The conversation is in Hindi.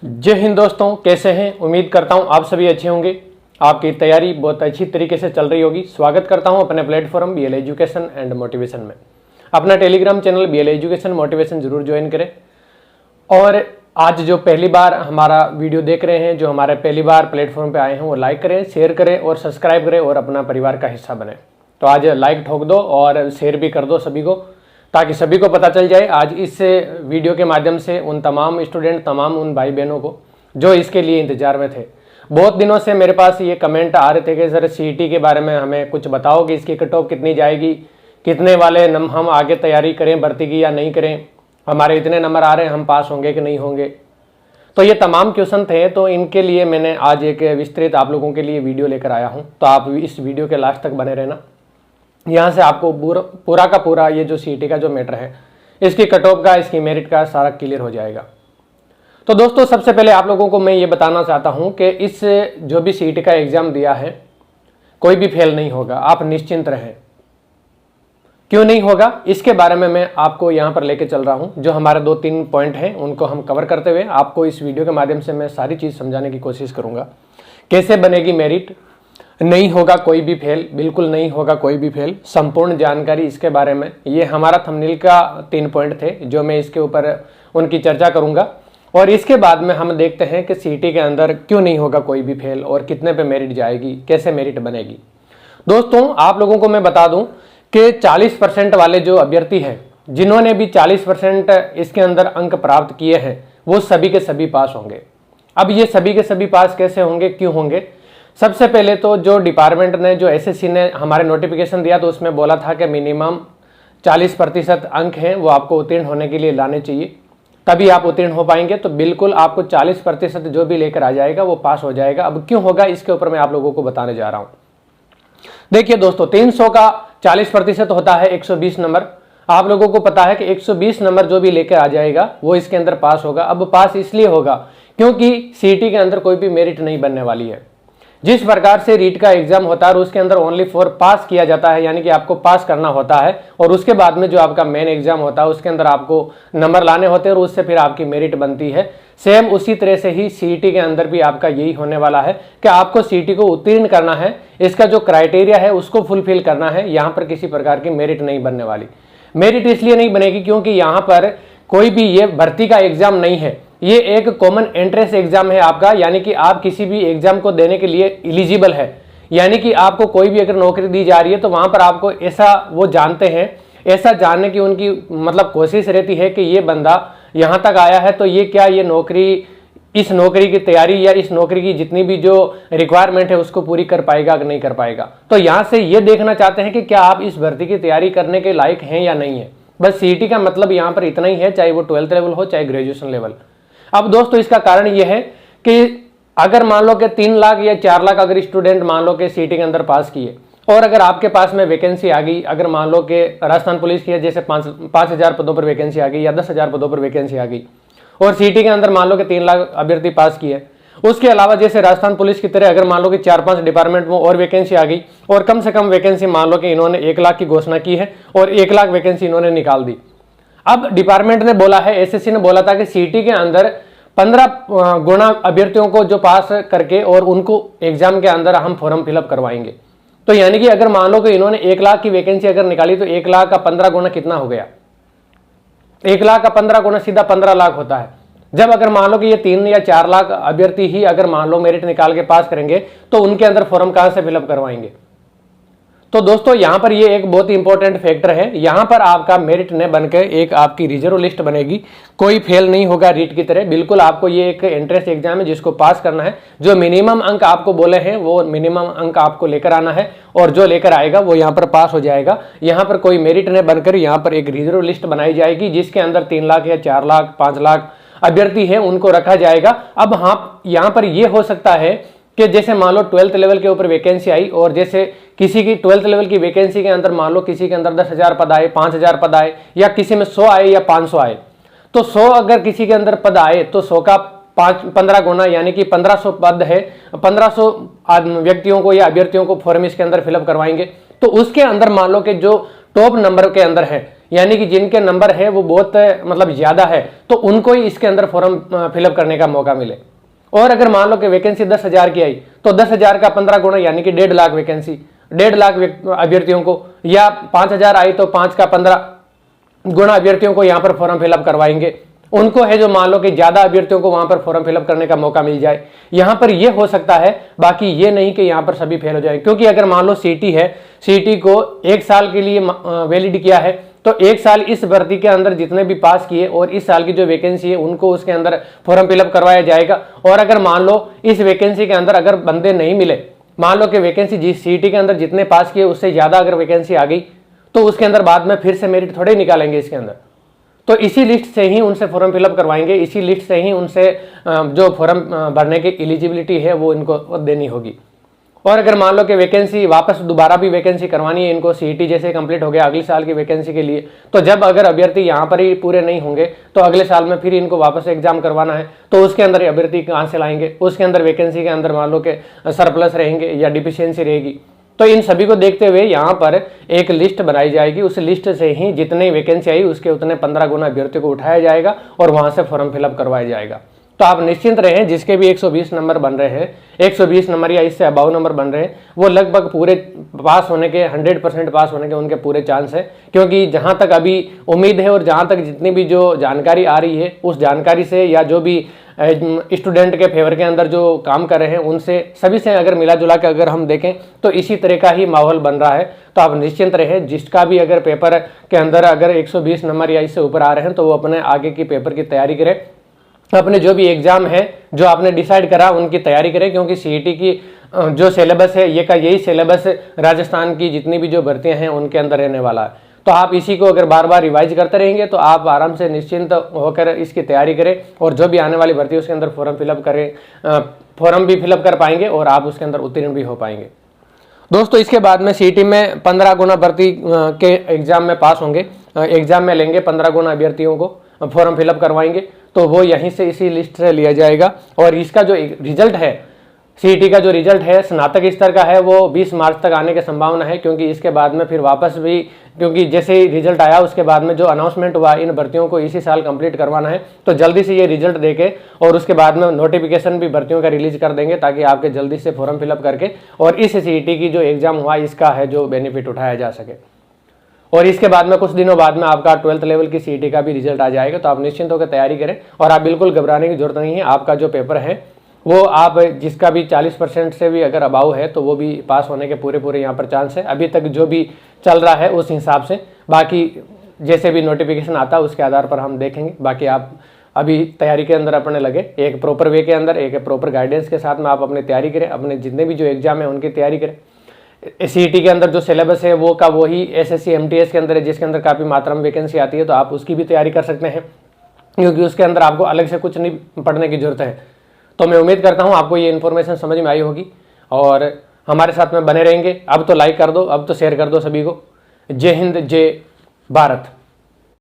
जय हिंद दोस्तों, कैसे हैं। उम्मीद करता हूं आप सभी अच्छे होंगे। आपकी तैयारी बहुत अच्छी तरीके से चल रही होगी। स्वागत करता हूं अपने platform BL education and motivation में। अपना Telegram channel BL education motivation जरूर ज्वाइन करें। और आज जो पहली बार हमारा वीडियो देख रहे हैं, जो हमारे पहली बार प्लेटफॉर्म पे आए हैं, वो लाइक करें, शेयर करें और सब्सक्राइब करें और अपना परिवार का हिस्सा बने। तो आज लाइक ठोक दो और शेयर भी कर दो सभी को, ताकि सभी को पता चल जाए। आज इस वीडियो के माध्यम से उन तमाम स्टूडेंट, तमाम उन भाई बहनों को जो इसके लिए इंतजार में थे। बहुत दिनों से मेरे पास ये कमेंट आ रहे थे कि सर सीईटी के बारे में हमें कुछ बताओ कि इसकी कट ऑफ कितनी जाएगी, कितने वाले हम आगे तैयारी करें भर्ती की या नहीं करें, हमारे इतने नंबर आ रहे हैं, हम पास होंगे कि नहीं होंगे। तो ये तमाम क्वेश्चन थे, तो इनके लिए मैंने आज एक विस्तृत आप लोगों के लिए वीडियो लेकर आया हूँ। तो आप इस वीडियो के लास्ट तक बने रहना। यहाँ से आपको पूरा का पूरा ये जो सीईटी का जो मैटर है, इसकी कट ऑफ का, इसकी मेरिट का सारा क्लियर हो जाएगा। तो दोस्तों, सबसे पहले आप लोगों को मैं ये बताना चाहता हूँ कि इस जो भी सीईटी का एग्जाम दिया है, कोई भी फेल नहीं होगा, आप निश्चिंत रहें। क्यों नहीं होगा, इसके बारे में मैं आपको यहाँ पर लेके चल रहा हूँ। जो हमारे 2-3 पॉइंट हैं, उनको हम कवर करते हुए आपको इस वीडियो के माध्यम से मैं सारी चीज़ समझाने की कोशिश करूँगा। कैसे बनेगी मेरिट, नहीं होगा कोई भी फेल, बिल्कुल नहीं होगा कोई भी फेल। संपूर्ण जानकारी इसके बारे में, ये हमारा थंबनेल का 3 पॉइंट थे जो मैं इसके ऊपर उनकी चर्चा करूंगा। और इसके बाद में हम देखते हैं कि सीईटी के अंदर क्यों नहीं होगा कोई भी फेल और कितने पे मेरिट जाएगी, कैसे मेरिट बनेगी। दोस्तों, आप लोगों को मैं बता दूं कि 40% वाले जो अभ्यर्थी हैं, जिन्होंने भी 40% इसके अंदर अंक प्राप्त किए हैं, वो सभी के सभी पास होंगे। अब ये सभी के सभी पास कैसे होंगे, क्यों होंगे। सबसे पहले तो जो डिपार्टमेंट ने, जो एसएससी ने हमारे नोटिफिकेशन दिया, तो उसमें बोला था कि मिनिमम 40% अंक हैं वो आपको उत्तीर्ण होने के लिए लाने चाहिए, तभी आप उत्तीर्ण हो पाएंगे। तो बिल्कुल आपको 40% जो भी लेकर आ जाएगा वो पास हो जाएगा। अब क्यों होगा, इसके ऊपर मैं आप लोगों को बताने जा रहा हूं। देखिए दोस्तों, 300 का 40% होता है 120 नंबर। आप लोगों को पता है कि 120 नंबर जो भी लेकर आ जाएगा वो इसके अंदर पास होगा। अब पास इसलिए होगा क्योंकि सीईटी के अंदर कोई भी मेरिट नहीं बनने वाली है। जिस प्रकार से रीट का एग्जाम होता है, उसके अंदर ओनली फॉर पास किया जाता है, यानी कि आपको पास करना होता है। और उसके बाद में जो आपका मेन एग्जाम होता है, उसके अंदर आपको नंबर लाने होते हैं और उससे फिर आपकी मेरिट बनती है। सेम उसी तरह से ही सीईटी के अंदर भी आपका यही होने वाला है कि आपको सीईटी को उत्तीर्ण करना है, इसका जो क्राइटेरिया है उसको फुलफिल करना है। यहाँ पर किसी प्रकार की मेरिट नहीं बनने वाली। मेरिट इसलिए नहीं बनेगी क्योंकि यहाँ पर कोई भी ये भर्ती का एग्जाम नहीं है, ये एक कॉमन एंट्रेंस एग्जाम है आपका। यानी कि आप किसी भी एग्जाम को देने के लिए एलिजिबल है। यानी कि आपको कोई भी अगर नौकरी दी जा रही है तो वहां पर आपको ऐसा वो जानते हैं, ऐसा जानने की उनकी मतलब कोशिश रहती है कि ये बंदा यहां तक आया है तो ये क्या ये नौकरी, इस नौकरी की तैयारी या इस नौकरी की जितनी भी जो रिक्वायरमेंट है उसको पूरी कर पाएगा कि नहीं कर पाएगा। तो यहां से ये देखना चाहते हैं कि क्या आप इस भर्ती की तैयारी करने के लायक हैं या नहीं है। बस सीईटी का मतलब यहाँ पर इतना ही है, चाहे वो 12th लेवल हो चाहे ग्रेजुएशन लेवल। अब दोस्तों, इसका कारण यह है कि अगर मान लो कि 3 लाख या 4 लाख अगर स्टूडेंट मान लो कि सीईटी के अंदर पास किए और अगर आपके पास में वैकेंसी आ गई, अगर मान लो कि राजस्थान पुलिस की है जैसे 5,000 पदों पर वैकेंसी आ गई या 10,000 पदों पर वैकेंसी आ गई, और सीईटी के अंदर मान लो कि 3 लाख अभ्यर्थी पास किए, उसके अलावा जैसे राजस्थान पुलिस की तरह अगर मान लो कि 4-5 डिपार्टमेंट में और वैकेंसी आ गई, और कम से कम वैकेंसी मान लो कि इन्होंने 1 लाख की घोषणा की है और 1 लाख वैकेंसी इन्होंने निकाल दी। अब डिपार्टमेंट ने बोला है, एसएससी ने बोला था कि सीईटी के अंदर 15 गुना अभ्यर्थियों को जो पास करके और उनको एग्जाम के अंदर हम फॉर्म फिलअप करवाएंगे। तो यानी कि अगर मान लो कि इन्होंने 1 लाख की वैकेंसी अगर निकाली तो 1 लाख का 15 गुना कितना हो गया, 1 लाख का 15 गुना सीधा 15 लाख होता है। जब अगर मान लो कि ये 3 या 4 लाख अभ्यर्थी ही अगर मान लो मेरिट निकाल के पास करेंगे तो उनके अंदर फॉर्म कहां से फिलअप करवाएंगे। तो दोस्तों, यहां पर ये एक बहुत ही इंपॉर्टेंट फैक्टर है। यहां पर आपका मेरिट न बनकर एक आपकी रिजर्व लिस्ट बनेगी, कोई फेल नहीं होगा रीट की तरह। बिल्कुल आपको ये एक एंट्रेंस एग्जाम है जिसको पास करना है। जो मिनिमम अंक आपको बोले हैं वो मिनिमम अंक आपको लेकर आना है, और जो लेकर आएगा वो यहाँ पर पास हो जाएगा। यहाँ पर कोई मेरिट न बनकर यहाँ पर एक रिजर्व लिस्ट बनाई जाएगी जिसके अंदर 3 लाख या 4 लाख 5 लाख अभ्यर्थी है उनको रखा जाएगा। अब हाँ, यहाँ पर यह हो सकता है कि जैसे मान लो 12th लेवल के ऊपर वैकेंसी आई, और जैसे किसी की 12th लेवल की वैकेंसी के अंदर मान लो किसी के अंदर 10,000 पद आए, 5,000 पद आए, या किसी में 100 आए या 500 आए, तो 100 अगर किसी के अंदर पद आए तो 100 का 15 गुना यानी कि 1500 पद है, 1500 व्यक्तियों को या अभ्यर्थियों को फॉर्म इसके अंदर फिलअप करवाएंगे। तो उसके अंदर मान लो कि जो टॉप नंबर के अंदर है, यानी कि जिनके नंबर है वो बहुत मतलब ज़्यादा है, तो उनको ही इसके अंदर फॉर्म फिलअप करने का मौका मिले। और अगर मान लो कि वैकेंसी 10,000 की आई तो 10,000 का 15 गुना यानी कि 1.5 लाख वैकेंसी, 1.5 लाख अभ्यर्थियों को, या 5,000 आई तो 5 का 15 गुना अभ्यर्थियों को यहाँ पर फॉर्म फिलअप करवाएंगे। उनको है जो मान लो कि ज्यादा अभ्यर्थियों को वहां पर फॉर्म फिलअप करने का मौका मिल जाए, यहां पर ये हो सकता है। बाकी ये नहीं कि यहां पर सभी फेल हो जाए, क्योंकि अगर मान लो सीटी है, सीटी को 1 साल के लिए वैलिड किया है, तो 1 साल इस भर्ती के अंदर जितने भी पास किए और इस साल की जो वैकेंसी है उनको उसके अंदर फॉर्म फिलअप करवाया जाएगा। और अगर मान लो इस वैकेंसी के अंदर अगर बंदे नहीं मिले, मान लो कि वैकेंसी जिस सीटी के अंदर जितने पास किए उससे ज्यादा अगर वैकेंसी आ गई, तो उसके अंदर बाद में फिर से मेरिट थोड़े निकालेंगे इसके अंदर। तो इसी लिस्ट से ही उनसे फॉर्म फिलअप करवाएंगे, इसी लिस्ट से ही उनसे जो फॉर्म भरने की एलिजिबिलिटी है वो इनको देनी होगी। और अगर मान लो कि वैकेंसी वापस दोबारा भी वैकेंसी करवानी है इनको, सीईटी जैसे कंप्लीट हो गया अगले साल की वैकेंसी के लिए, तो जब अगर अभ्यर्थी यहाँ पर ही पूरे नहीं होंगे तो अगले साल में फिर इनको वापस एग्जाम करवाना है, तो उसके अंदर अभ्यर्थी कहाँ से लाएंगे, उसके अंदर वैकेंसी के अंदर मान लो कि सरप्लस रहेंगे या डिफिशियंसी रहेगी। तो इन सभी को देखते हुए यहाँ पर एक लिस्ट बनाई जाएगी, उस लिस्ट से ही जितनी वैकेंसी आई उसके उतने 15 गुना अभ्यर्थियों को उठाया जाएगा और वहां से फॉर्म फिलअप करवाया जाएगा। तो आप निश्चिंत रहें, जिसके भी 120 नंबर बन रहे हैं, 120 नंबर या इससे अबाव नंबर बन रहे हैं, वो लगभग पूरे पास होने के 100% पास होने के उनके पूरे चांस है। क्योंकि जहां तक अभी उम्मीद है और जहां तक जितनी भी जो जानकारी आ रही है उस जानकारी से या जो भी स्टूडेंट के फेवर के अंदर जो काम कर रहे हैं उनसे सभी से अगर मिला जुला के अगर हम देखें तो इसी तरह का ही माहौल बन रहा है। तो आप निश्चिंत रहें, जिसका भी अगर पेपर के अंदर अगर 120 नंबर या इससे ऊपर आ रहे हैं तो वो अपने आगे की पेपर की तैयारी करें, अपने जो भी एग्जाम है जो आपने डिसाइड करा उनकी तैयारी करें। क्योंकि सीईटी की जो सिलेबस है ये का यही सिलेबस राजस्थान की जितनी भी जो भर्तियां हैं उनके अंदर रहने वाला है। तो आप इसी को अगर बार बार रिवाइज करते रहेंगे तो आप आराम से निश्चिंत होकर इसकी तैयारी करें और जो भी आने वाली भर्ती है उसके अंदर फॉर्म फिलअप करें, फॉर्म भी फिलअप कर पाएंगे और आप उसके अंदर उत्तीर्ण भी हो पाएंगे। दोस्तों इसके बाद में सीईटी में 15 गुना भर्ती के एग्जाम में पास होंगे, एग्जाम में लेंगे 15 गुना अभ्यर्थियों को फॉर्म फिलअप करवाएंगे, तो वो यहीं से इसी लिस्ट से लिया जाएगा। और इसका जो रिजल्ट है, सीईटी का जो रिजल्ट है स्नातक स्तर का है, वो 20 मार्च तक आने की संभावना है। क्योंकि इसके बाद में फिर वापस भी, क्योंकि जैसे ही रिजल्ट आया उसके बाद में जो अनाउंसमेंट हुआ इन भर्तियों को इसी साल कंप्लीट करवाना है, तो जल्दी से ये रिजल्ट देके और उसके बाद में नोटिफिकेशन भी भर्तियों का रिलीज कर देंगे ताकि आपके जल्दी से फॉर्म फिलअप करके और इस सीईटी की जो एग्जाम हुआ इसका है जो बेनिफिट उठाया जा सके। और इसके बाद में कुछ दिनों बाद में आपका 12th लेवल की सीईटी का भी रिजल्ट आ जाएगा। तो आप निश्चिंत होकर तैयारी करें और आप बिल्कुल घबराने की जरूरत नहीं है। आपका जो पेपर है वो आप जिसका भी 40% से भी अगर अबाव है तो वो भी पास होने के पूरे यहाँ पर चांस है। अभी तक जो भी चल रहा है उस हिसाब से, बाकी जैसे भी नोटिफिकेशन आता है उसके आधार पर हम देखेंगे। बाकी आप अभी तैयारी के अंदर अपने लगे, एक प्रॉपर वे के अंदर, एक प्रॉपर गाइडेंस के साथ में आप अपनी तैयारी करें, अपने जितने भी जो एग्जाम है उनकी तैयारी करें। सीईटी के अंदर जो सिलेबस है वो का वही एसएससी एमटीएस के अंदर है, जिसके अंदर काफ़ी मात्रा में वैकेंसी आती है, तो आप उसकी भी तैयारी कर सकते हैं क्योंकि उसके अंदर आपको अलग से कुछ नहीं पढ़ने की जरूरत है। तो मैं उम्मीद करता हूँ आपको ये इन्फॉर्मेशन समझ में आई होगी और हमारे साथ में बने रहेंगे। अब तो लाइक कर दो, अब तो शेयर कर दो सभी को। जय हिंद, जय भारत।